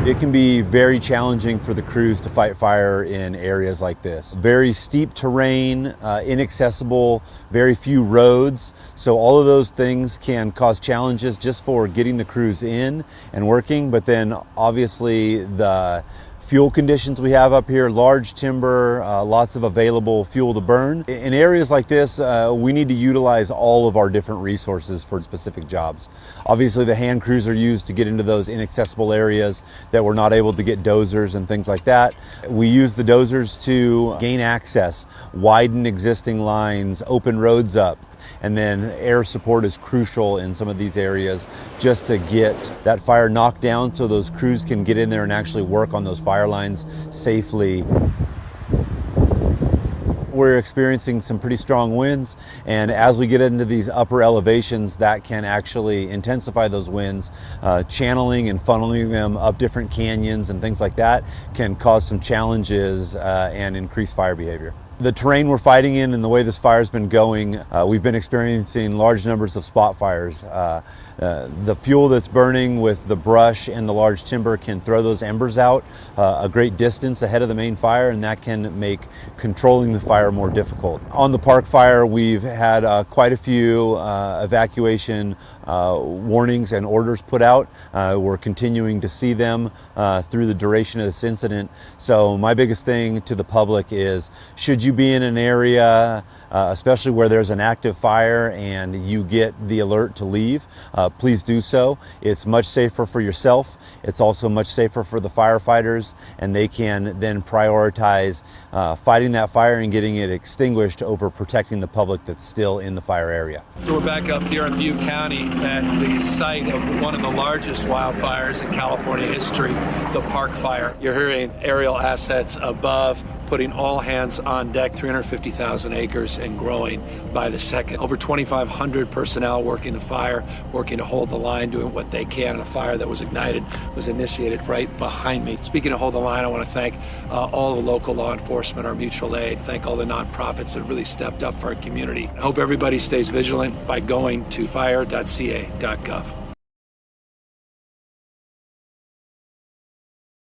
It can be very challenging for the crews to fight fire in areas like this. Very steep terrain, inaccessible, very few roads. So all of those things can cause challenges just for getting the crews in and working, but then obviously the fuel conditions we have up here, large timber, lots of available fuel to burn. In areas like this, we need to utilize all of our different resources for specific jobs. Obviously the hand crews are used to get into those inaccessible areas that we're not able to get dozers and things like that. We use the dozers to gain access, widen existing lines, open roads up. And then air support is crucial in some of these areas just to get that fire knocked down so those crews can get in there and actually work on those fire lines safely. We're experiencing some pretty strong winds, and as we get into these upper elevations, that can actually intensify those winds. Channeling and funneling them up different canyons and things like that can cause some challenges and increase fire behavior. The terrain we're fighting in and the way this fire's been going, we've been experiencing large numbers of spot fires. The fuel that's burning with the brush and the large timber can throw those embers out a great distance ahead of the main fire, and that can make controlling the fire more difficult. On the park fire, we've had quite a few evacuation warnings and orders put out. We're continuing to see them through the duration of this incident. So my biggest thing to the public is, should you be in an area, especially where there's an active fire and you get the alert to leave, please do so. It's much safer for yourself. It's also much safer for the firefighters, and they can then prioritize fighting that fire and getting it extinguished over protecting the public that's still in the fire area. So we're back up here in Butte County at the site of one of the largest wildfires in California history, the Park Fire. You're hearing aerial assets above, putting all hands on deck, 350,000 acres and growing by the second. Over 2,500 personnel working the fire, working to hold the line, doing what they can. A fire that was ignited was initiated right behind me. Speaking of hold the line, I want to thank all the local law enforcement, our mutual aid, thank all the nonprofits that really stepped up for our community. I hope everybody stays vigilant by going to fire.ca.gov.